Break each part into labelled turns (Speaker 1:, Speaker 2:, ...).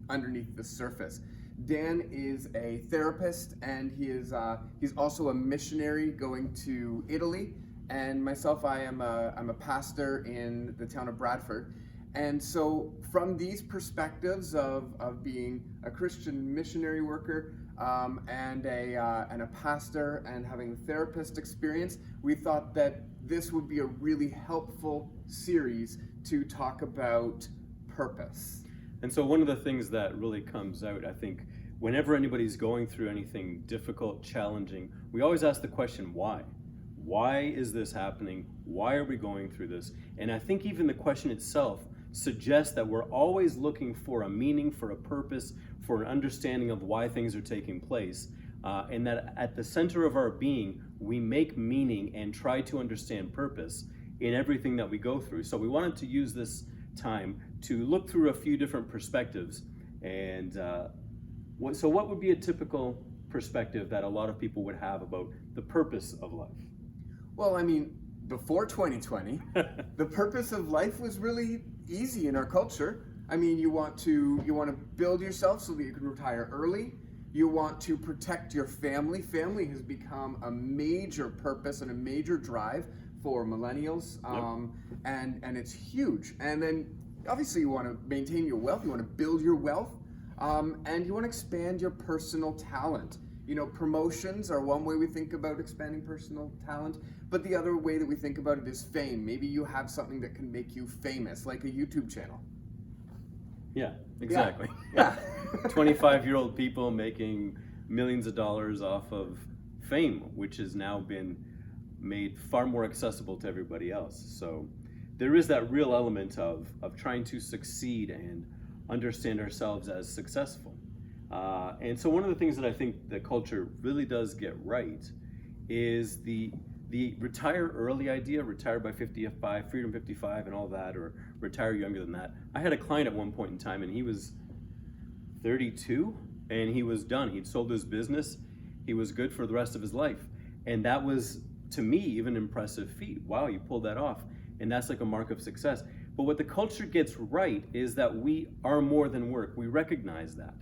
Speaker 1: underneath the surface. Dan is a therapist, and he's also a missionary going to Italy. And myself, I'm a pastor in the town of Bradford. And so from these perspectives of being a Christian missionary worker and a pastor and having the therapist experience, we thought that this would be a really helpful series to talk about purpose.
Speaker 2: And so one of the things that really comes out, I think, whenever anybody's going through anything difficult, challenging, we always ask the question, why? Why is this happening? Why are we going through this? And I think even the question itself suggests that we're always looking for a meaning, for a purpose, for an understanding of why things are taking place. And that at the center of our being, we make meaning and try to understand purpose in everything that we go through. So we wanted to use this time to look through a few different perspectives. And so what would be a typical perspective that a lot of people would have about the purpose of life?
Speaker 1: Well, I mean, before 2020, the purpose of life was really easy in our culture. I mean, you want to build yourself so that you can retire early. You want to protect your family. Family has become a major purpose and a major drive for millennials, and it's huge. And then obviously you want to maintain your wealth. You want to build your wealth, and you want to expand your personal talent. You know, promotions are one way we think about expanding personal talent, but the other way that we think about it is fame. Maybe you have something that can make you famous, like a YouTube channel.
Speaker 2: Yeah, exactly.
Speaker 1: Yeah.
Speaker 2: 25-year-old people making millions of dollars off of fame, which has now been made far more accessible to everybody else. So there is that real element of trying to succeed and understand ourselves as successful. And so one of the things that I think the culture really does get right is the retire early idea, retire by 55, freedom 55 and all that, or retire younger than that. I had a client at one point in time and he was 32 and he was done. He'd sold his business. He was good for the rest of his life. And that was, to me, even an impressive feat. Wow, you pulled that off. And that's like a mark of success. But what the culture gets right is that we are more than work. We recognize that.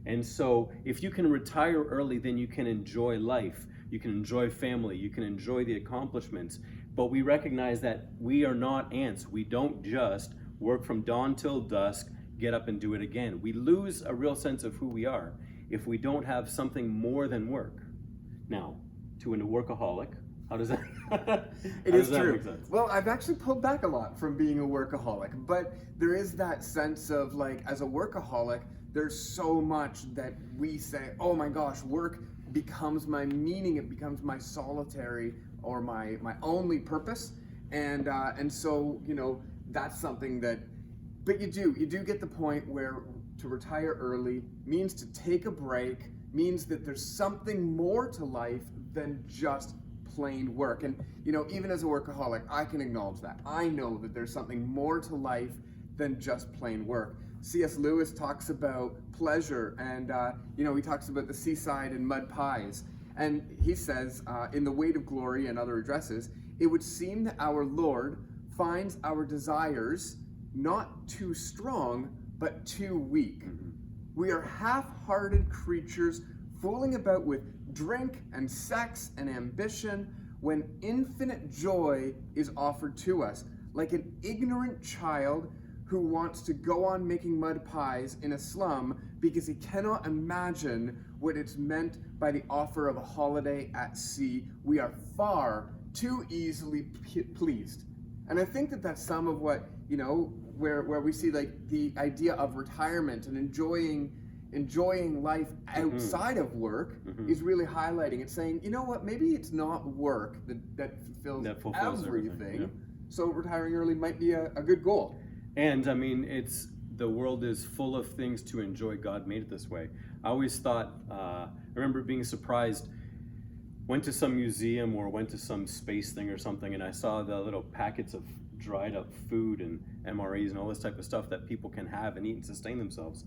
Speaker 2: And so if you can retire early, then you can enjoy life. You can enjoy family. You can enjoy the accomplishments. But we recognize that we are not ants. We don't just work from dawn till dusk, get up and do it again. We lose a real sense of who we are if we don't have something more than work. Now, to a workaholic, how does that
Speaker 1: It is true. Well, I've actually pulled back a lot from being a workaholic, but there is that sense of, like, as a workaholic, there's so much that we say, oh my gosh, work becomes my meaning, it becomes my solitary or my only purpose. And so, you know, that's something that, but you do get the point where to retire early means to take a break, means that there's something more to life than just plain work. And, you know, even as a workaholic, I can acknowledge that. I know that there's something more to life than just plain work. C.S. Lewis talks about pleasure, and you know, he talks about the seaside and mud pies. And he says, in The Weight of Glory and other addresses, it would seem that our Lord finds our desires not too strong, but too weak. Mm-hmm. We are half-hearted creatures fooling about with drink and sex and ambition when infinite joy is offered to us, like an ignorant child who wants to go on making mud pies in a slum because he cannot imagine what it's meant by the offer of a holiday at sea. We are far too easily pleased. And I think that that's some of what, you know, where we see, like, the idea of retirement and enjoying life outside of work is really highlighting. It's saying, you know what, maybe it's not work that fulfills everything. Yeah. So retiring early might be a good goal.
Speaker 2: And I mean, the world is full of things to enjoy. God made it this way. I always thought, I remember being surprised, went to some museum or went to some space thing or something, and I saw the little packets of dried up food and MREs and all this type of stuff that people can have and eat and sustain themselves.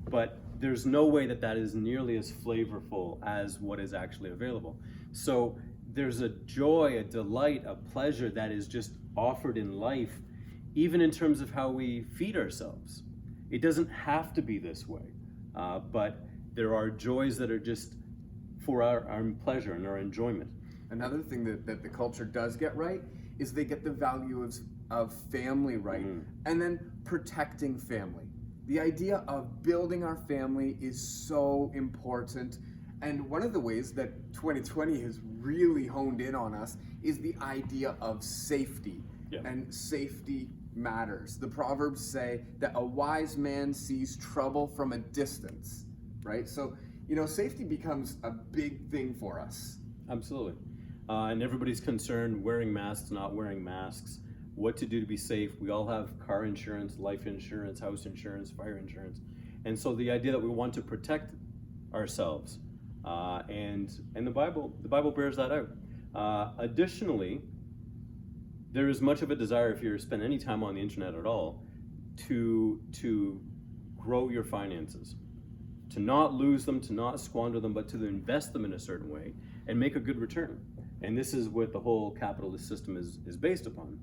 Speaker 2: But there's no way that is nearly as flavorful as what is actually available. So there's a joy, a delight, a pleasure that is just offered in life, even in terms of how we feed ourselves. It doesn't have to be this way, but there are joys that are just for our pleasure and our enjoyment.
Speaker 1: Another thing that the culture does get right is they get the value of family right, and then protecting family. The idea of building our family is so important. And one of the ways that 2020 has really honed in on us is the idea of safety. Yeah. And safety matters. The Proverbs say that a wise man sees trouble from a distance, right? So, safety becomes a big thing for us.
Speaker 2: Absolutely. And everybody's concerned wearing masks, not wearing masks, what to do to be safe. We all have car insurance, life insurance, house insurance, fire insurance. And so the idea that we want to protect ourselves, and the Bible bears that out. Additionally, there is much of a desire, if you spend any time on the internet at all, to grow your finances, to not lose them, to not squander them, but to invest them in a certain way and make a good return. And this is what the whole capitalist system is based upon.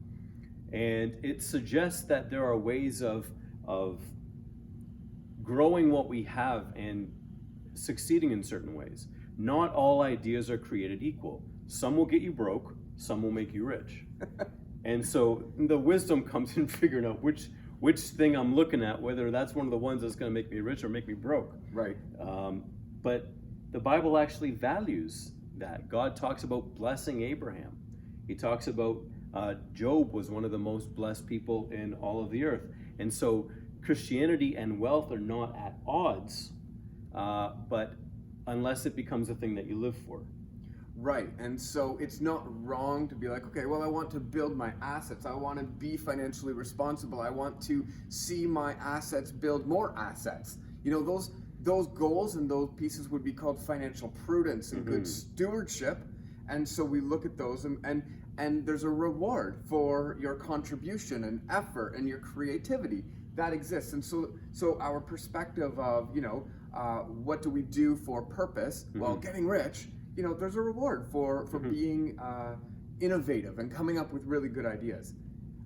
Speaker 2: And it suggests that there are ways of growing what we have and succeeding in certain ways. Not all ideas are created equal. Some will get you broke, some will make you rich. And so the wisdom comes in figuring out which thing I'm looking at, whether that's one of the ones that's going to make me rich or make me broke.
Speaker 1: Right.
Speaker 2: But the Bible actually values that. God talks about blessing Abraham. He talks about Job was one of the most blessed people in all of the earth. And so Christianity and wealth are not at odds, but unless it becomes a thing that you live for.
Speaker 1: Right, and so it's not wrong to be like, okay, well, I want to build my assets. I want to be financially responsible. I want to see my assets build more assets. Those goals and those pieces would be called financial prudence and good stewardship. And so we look at those and there's a reward for your contribution and effort and your creativity that exists. And so our perspective of, what do we do for purpose? Well, getting rich, there's a reward for being innovative and coming up with really good ideas.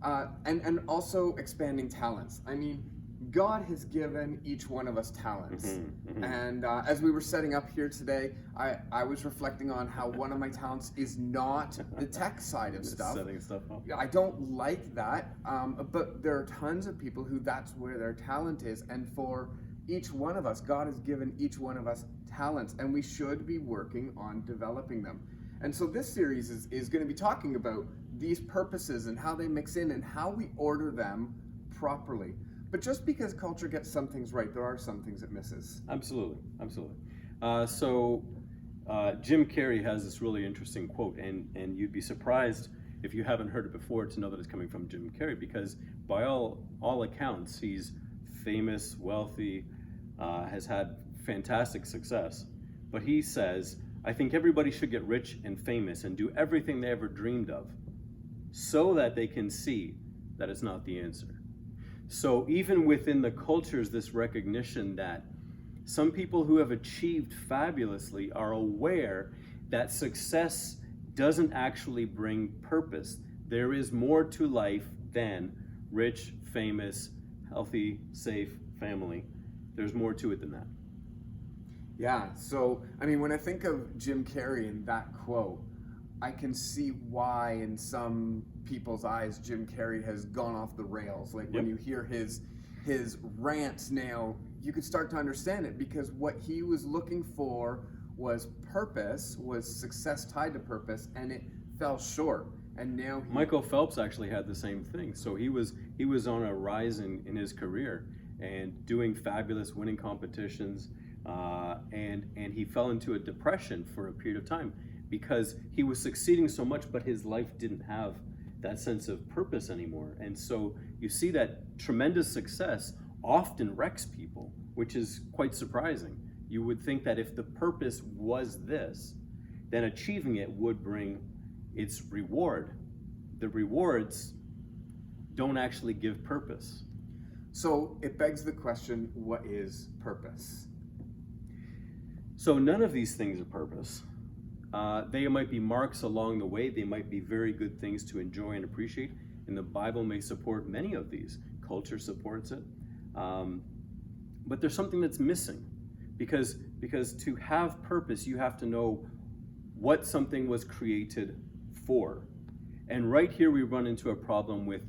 Speaker 1: And also expanding talents. I mean, God has given each one of us talents. And as we were setting up here today, I was reflecting on how one of my talents is not the tech side of stuff.
Speaker 2: Setting stuff up.
Speaker 1: I don't like that, but there are tons of people who that's where their talent is. And for each one of us, God has given each one of us talents, and we should be working on developing them. And so this series is going to be talking about these purposes and how they mix in and how we order them properly. But just because culture gets some things right, there are some things it misses.
Speaker 2: Absolutely. So Jim Carrey has this really interesting quote, and you'd be surprised if you haven't heard it before to know that it's coming from Jim Carrey, because by all accounts, he's famous, wealthy, has had fantastic success. But he says, I think everybody should get rich and famous and do everything they ever dreamed of so that they can see that it's not the answer. So even within the cultures, this recognition that some people who have achieved fabulously are aware that success doesn't actually bring purpose. There is more to life than rich, famous, healthy, safe family. There's more to it than that.
Speaker 1: Yeah, so, I mean, when I think of Jim Carrey and that quote, I can see why in some people's eyes Jim Carrey has gone off the rails. Like when you hear his rants now, you could start to understand it, because what he was looking for was purpose, was success tied to purpose, and it fell short. And now
Speaker 2: Michael Phelps actually had the same thing. So he was on a rise in his career and doing fabulous, winning competitions, and he fell into a depression for a period of time because he was succeeding so much, but his life didn't have that sense of purpose anymore. And so you see that tremendous success often wrecks people, which is quite surprising. You would think that if the purpose was this, then achieving it would bring its reward. The rewards don't actually give purpose.
Speaker 1: So it begs the question, what is purpose?
Speaker 2: So none of these things are purpose. They might be marks along the way. They might be very good things to enjoy and appreciate. And the Bible may support many of these. Culture supports it. but there's something that's missing, because to have purpose, you have to know what something was created for. And right here we run into a problem with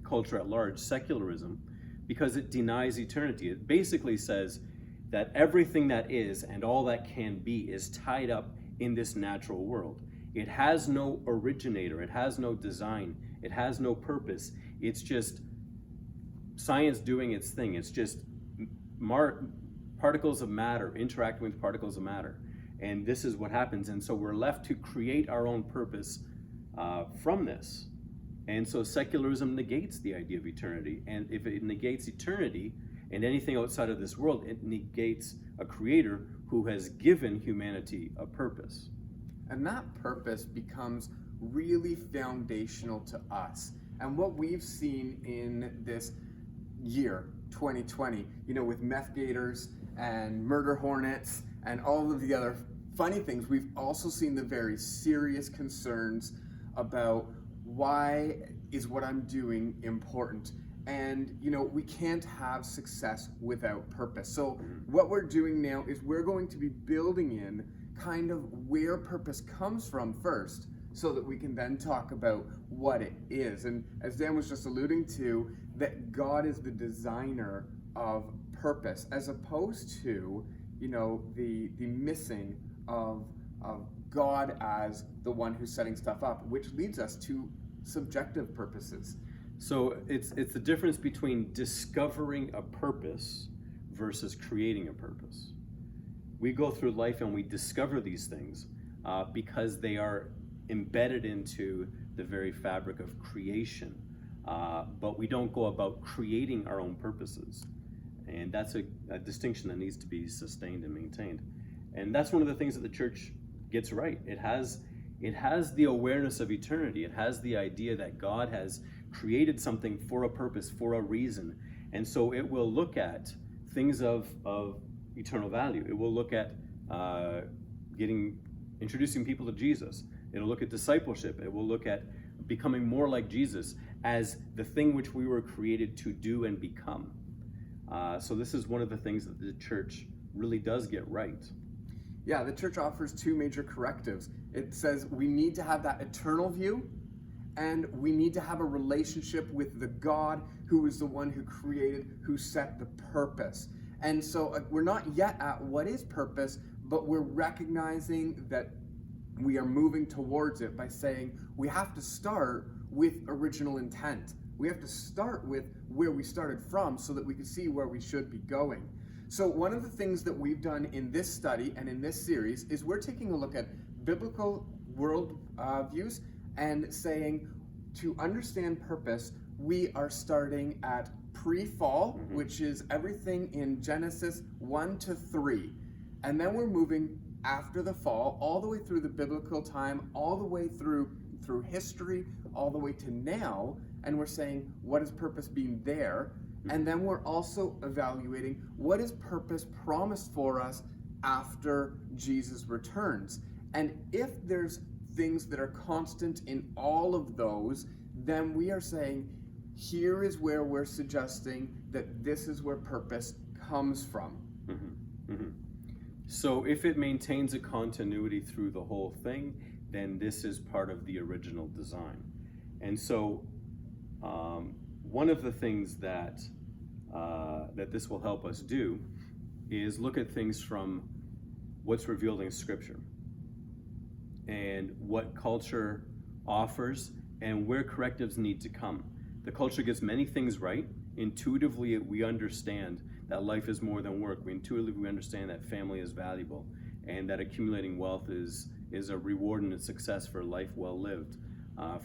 Speaker 2: culture at large, secularism, because it denies eternity. It basically says that everything that is and all that can be is tied up in this natural world. It has no originator, it has no design, it has no purpose. It's just science doing its thing. It's just particles of matter interacting with particles of matter. And this is what happens. And so we're left to create our own purpose from this. And so secularism negates the idea of eternity. And if it negates eternity and anything outside of this world, it negates a creator who has given humanity a purpose.
Speaker 1: And that purpose becomes really foundational to us. And what we've seen in this year, 2020, with meth gators and murder hornets and all of the other funny things, we've also seen the very serious concerns about why is what I'm doing important? And, we can't have success without purpose. So what we're doing now is we're going to be building in kind of where purpose comes from first, so that we can then talk about what it is. And as Dan was just alluding to, that God is the designer of purpose, as opposed to, the missing of God as the one who's setting stuff up, which leads us to subjective purposes.
Speaker 2: So it's the difference between discovering a purpose versus creating a purpose. We go through life and we discover these things because they are embedded into the very fabric of creation, but we don't go about creating our own purposes. And that's a distinction that needs to be sustained and maintained. And that's one of the things that the church gets right. It has the awareness of eternity. It has the idea that God has created something for a purpose, for a reason. And so it will look at things of eternal value. It will look at introducing people to Jesus. It'll look at discipleship. It will look at becoming more like Jesus as the thing which we were created to do and become. So this is one of the things that the church really does get right.
Speaker 1: Yeah, the church offers two major correctives. It says we need to have that eternal view, and we need to have a relationship with the God who is the one who created, who set the purpose. And so we're not yet at what is purpose, but we're recognizing that we are moving towards it by saying we have to start with original intent. We have to start with where we started from so that we can see where we should be going. So one of the things that we've done in this study and in this series is we're taking a look at biblical world views and saying to understand purpose, we are starting at pre-fall, which is everything in Genesis 1-3. And then we're moving after the fall, all the way through the biblical time, all the way through history, all the way to now, and we're saying, what is purpose being there? And then we're also evaluating what is purpose promised for us after Jesus returns. And if there's things that are constant in all of those, then we are saying, here is where we're suggesting that this is where purpose comes from.
Speaker 2: So if it maintains a continuity through the whole thing, then this is part of the original design. And so one of the things that this will help us do is look at things from what's revealed in Scripture and what culture offers and where correctives need to come. The culture gets many things right. Intuitively, we understand that life is more than work. We understand that family is valuable and that accumulating wealth is a reward and a success for life well lived,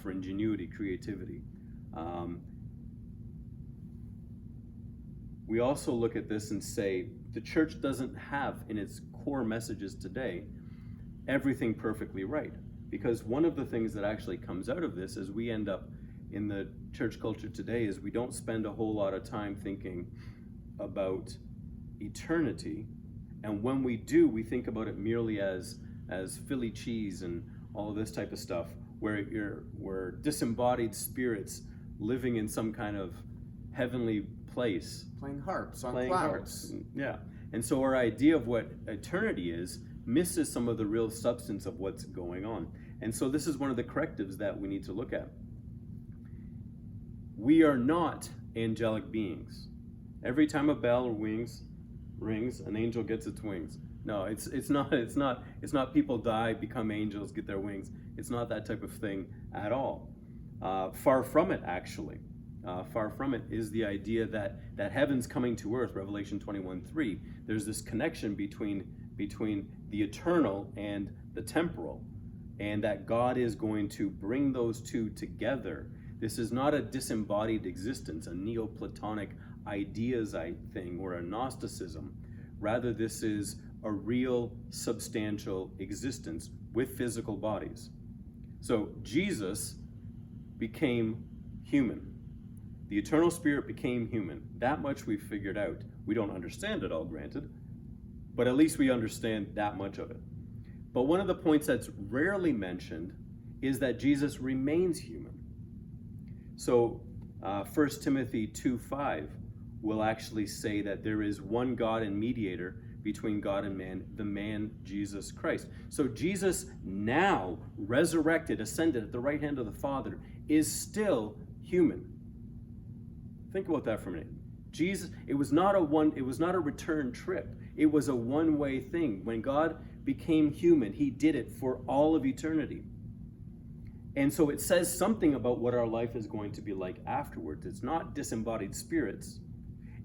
Speaker 2: for ingenuity, creativity. We also look at this and say the church doesn't have in its core messages today everything perfectly right. Because one of the things that actually comes out of this is we end up in the church culture today is we don't spend a whole lot of time thinking about eternity. And when we do, we think about it merely as Philly cheese and all of this type of stuff, where we're disembodied spirits living in some kind of heavenly place
Speaker 1: playing harps on
Speaker 2: playing
Speaker 1: clouds.
Speaker 2: harps. Yeah. And so our idea of what eternity is misses some of the real substance of what's going on. And so this is one of the correctives that we need to look at. We are not angelic beings. Every time a bell rings, an angel gets its wings. No, it's not people die, become angels, get their wings. It's not that type of thing at all. Far from it, actually. Far from it is the idea that heaven's coming to earth, Revelation 21:3. There's this connection between the eternal and the temporal, and that God is going to bring those two together. This is not a disembodied existence, a Neoplatonic ideas thing, or a Gnosticism. Rather, this is a real, substantial existence with physical bodies. So Jesus became human. The eternal spirit became human. That much we've figured out. We don't understand it all, granted, but at least we understand that much of it. But one of the points that's rarely mentioned is that Jesus remains human. So 1 Timothy 2:5 will actually say that there is one God and mediator between God and man, the man Jesus Christ. So Jesus, now resurrected, ascended at the right hand of the Father, is still human. Think about that for a minute. Jesus, it was not a return trip. It was a one-way thing. When God became human, he did it for all of eternity. And so it says something about what our life is going to be like afterwards. It's not disembodied spirits.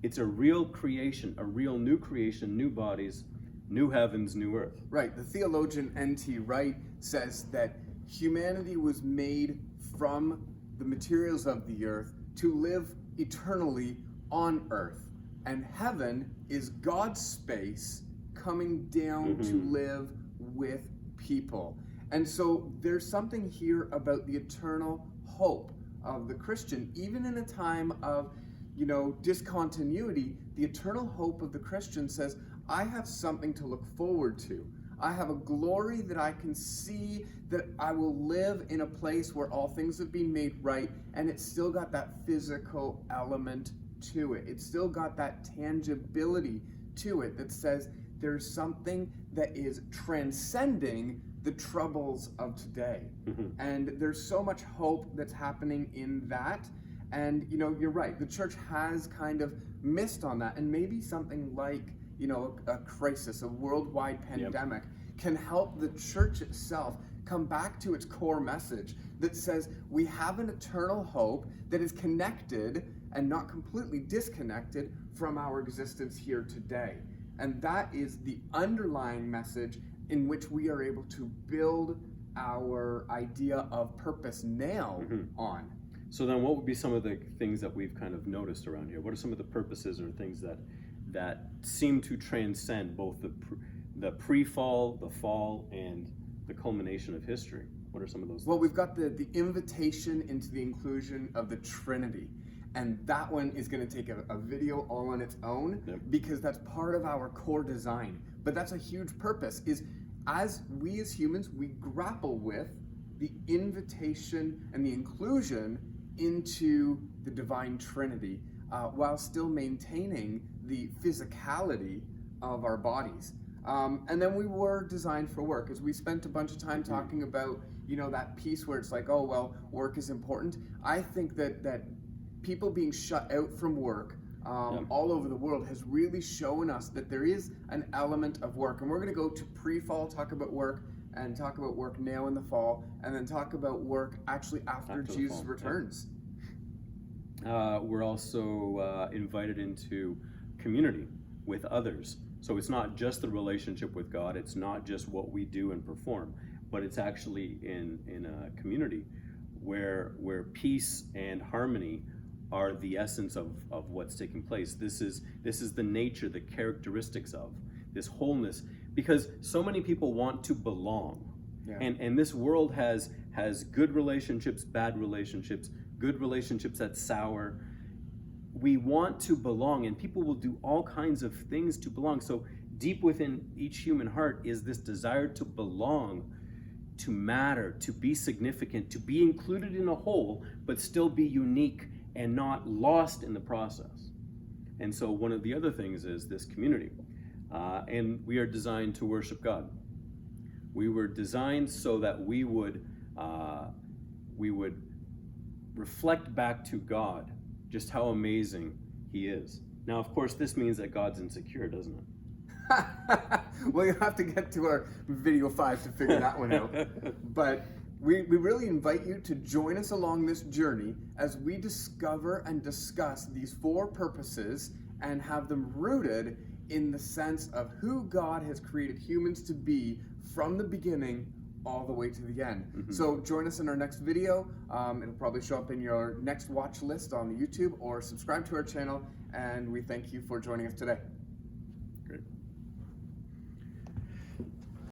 Speaker 2: It's a real creation, a real new creation, new bodies, new heavens, new earth.
Speaker 1: Right. The theologian N.T. Wright says that humanity was made from the materials of the earth to live eternally on earth. And heaven is God's space coming down to live with people. And so there's something here about the eternal hope of the Christian, even in a time of, discontinuity. The eternal hope of the Christian says, I have something to look forward to. I have a glory that I can see, that I will live in a place where all things have been made right, and it's still got that physical element to it. It's still got that tangibility to it that says there's something that is transcending the troubles of today. And there's so much hope that's happening in that. And, you're right, the church has kind of missed on that. And maybe something like, a crisis, a worldwide pandemic, can help the church itself come back to its core message that says we have an eternal hope that is connected and not completely disconnected from our existence here today. And that is the underlying message in which we are able to build our idea of purpose now on.
Speaker 2: So then what would be some of the things that we've kind of noticed around here? What are some of the purposes or things that seem to transcend both the pre-fall, the fall, and the culmination of history? What are some of those things?
Speaker 1: Well, we've got the invitation into the inclusion of the Trinity. And that one is going to take a video all on its own, because that's part of our core design. But that's a huge purpose, is as we as humans, we grapple with the invitation and the inclusion into the divine Trinity, while still maintaining the physicality of our bodies. And then we were designed for work, as we spent a bunch of time talking about, that piece where it's like, oh, well, work is important. I think that people being shut out from work all over the world has really shown us that there is an element of work. And we're going to go to pre-fall, talk about work, and talk about work now in the fall, and then talk about work actually after Jesus returns.
Speaker 2: We're also invited into community with others. So it's not just the relationship with God, it's not just what we do and perform, but it's actually in a community where peace and harmony are the essence of what's taking place. This is the nature, the characteristics of this wholeness, because so many people want to belong. And this world has good relationships, bad relationships, good relationships that's sour. We want to belong, and people will do all kinds of things to belong. So deep within each human heart is this desire to belong, to matter, to be significant, to be included in a whole, but still be unique and not lost in the process. And so one of the other things is this community. And we are designed to worship God. We were designed so that we would reflect back to God just how amazing He is. Now, of course, this means that God's insecure, doesn't it?
Speaker 1: Well, you have to get to our video 5 to figure that one out. But we really invite you to join us along this journey as we discover and discuss these 4 purposes and have them rooted in the sense of who God has created humans to be from the beginning all the way to the end. Mm-hmm. So join us in our next video. It'll probably show up in your next watch list on YouTube, or subscribe to our channel, and we thank you for joining us today.